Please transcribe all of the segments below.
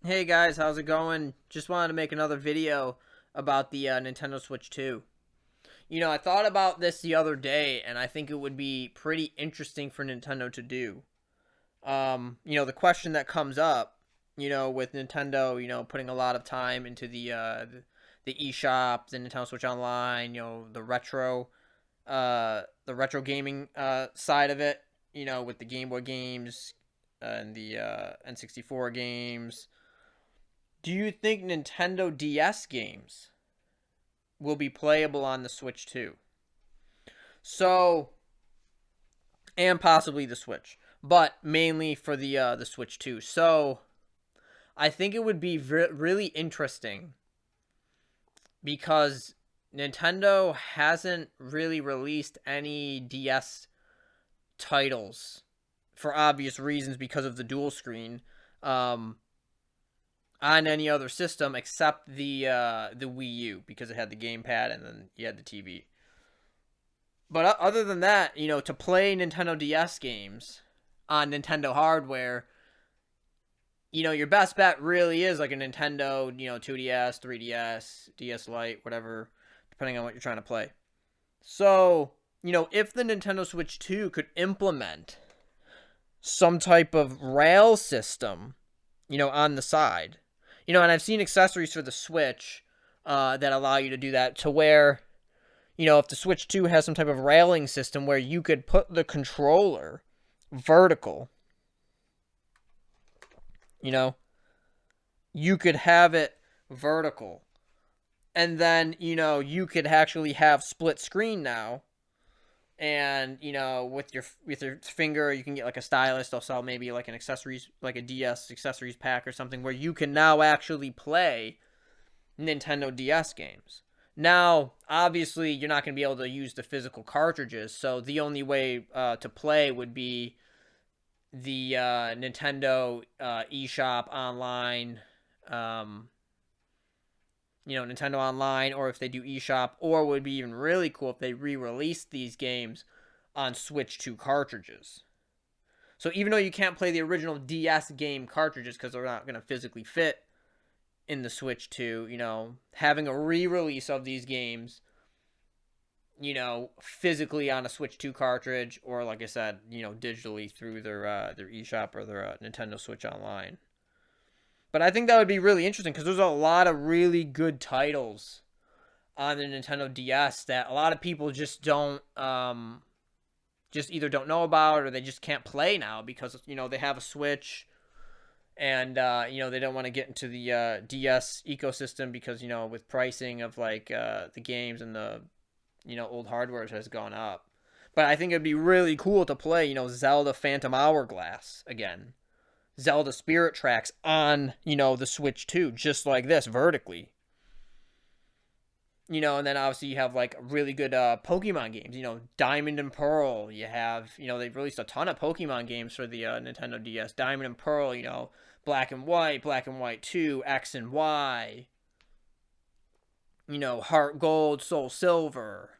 Hey guys, how's it going? Just wanted to make another video about the Nintendo Switch 2. I thought about this the other day, and I think it would be pretty interesting for Nintendo to do. The question that comes up, with Nintendo, putting a lot of time into the eShop, the Nintendo Switch Online, the retro gaming side of it, with the Game Boy games and the N64 games. Do you think Nintendo DS games will be playable on the Switch too? So, and possibly the Switch, but mainly for the Switch 2. So, I think it would be really interesting because Nintendo hasn't really released any DS titles for obvious reasons because of the dual screen. Um, on any other system except the Wii U because it had the gamepad and then you had the TV. But other than that, to play Nintendo DS games on Nintendo hardware, your best bet really is like a Nintendo, 2DS, 3DS, DS Lite, whatever, depending on what you're trying to play. So, if the Nintendo Switch 2 could implement some type of rail system, on the side, and I've seen accessories for the Switch that allow you to do that to where, if the Switch 2 has some type of railing system where you could put the controller vertical, you could have it vertical. And then, you could actually have split screen now. And, with your finger, you can get like a stylus. They'll sell maybe like an accessories, like a DS accessories pack or something where you can now actually play Nintendo DS games. Now, obviously, you're not going to be able to use the physical cartridges, so the only way to play would be the Nintendo eShop online, Nintendo Online, or if they do eShop, or would be even really cool if they re-released these games on Switch 2 cartridges. So even though you can't play the original DS game cartridges because they're not going to physically fit in the Switch 2, having a re-release of these games, physically on a Switch 2 cartridge, or like I said, digitally through their eShop or their Nintendo Switch Online. But I think that would be really interesting because there's a lot of really good titles on the Nintendo DS that a lot of people just don't, just either don't know about or they just can't play now because, they have a Switch and, they don't want to get into the DS ecosystem because, with pricing of like the games and the, old hardware has gone up. But I think it'd be really cool to play, Zelda Phantom Hourglass again. Zelda Spirit Tracks on, the Switch 2, just like this, vertically. And then obviously you have like really good Pokemon games, Diamond and Pearl. You have, they've released a ton of Pokemon games for the Nintendo DS. Diamond and Pearl, Black and White 2, X and Y, Heart Gold, Soul Silver.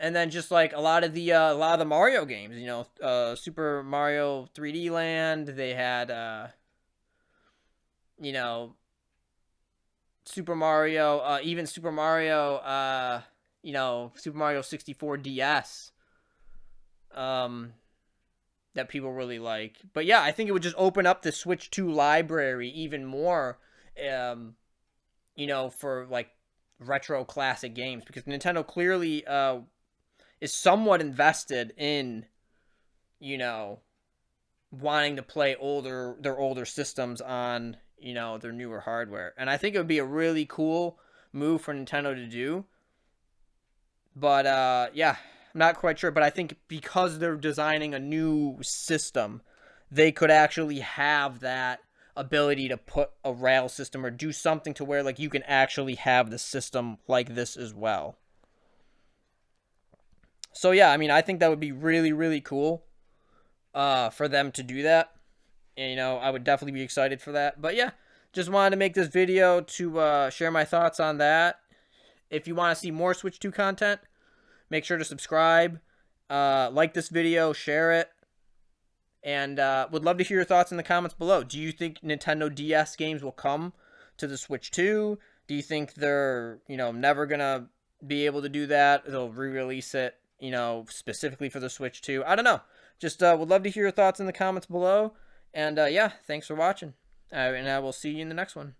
And then just like a lot of the Mario games, Super Mario 3D Land. They had, Super Mario, even Super Mario, Super Mario 64 DS, that people really like. But yeah, I think it would just open up the Switch 2 library even more, for like retro classic games because Nintendo clearly, is somewhat invested in, wanting to play their older systems on, their newer hardware. And I think it would be a really cool move for Nintendo to do. But yeah, I'm not quite sure. But I think because they're designing a new system, they could actually have that ability to put a rail system or do something to where like you can actually have the system like this as well. So yeah, I mean, I think that would be really, really cool for them to do that. And, I would definitely be excited for that. But yeah, just wanted to make this video to share my thoughts on that. If you want to see more Switch 2 content, make sure to subscribe, like this video, share it, And would love to hear your thoughts in the comments below. Do you think Nintendo DS games will come to the Switch 2? Do you think they're, never going to be able to do that? They'll re-release it, specifically for the Switch 2? I don't know. Just would love to hear your thoughts in the comments below. And yeah, thanks for watching. And I will see you in the next one.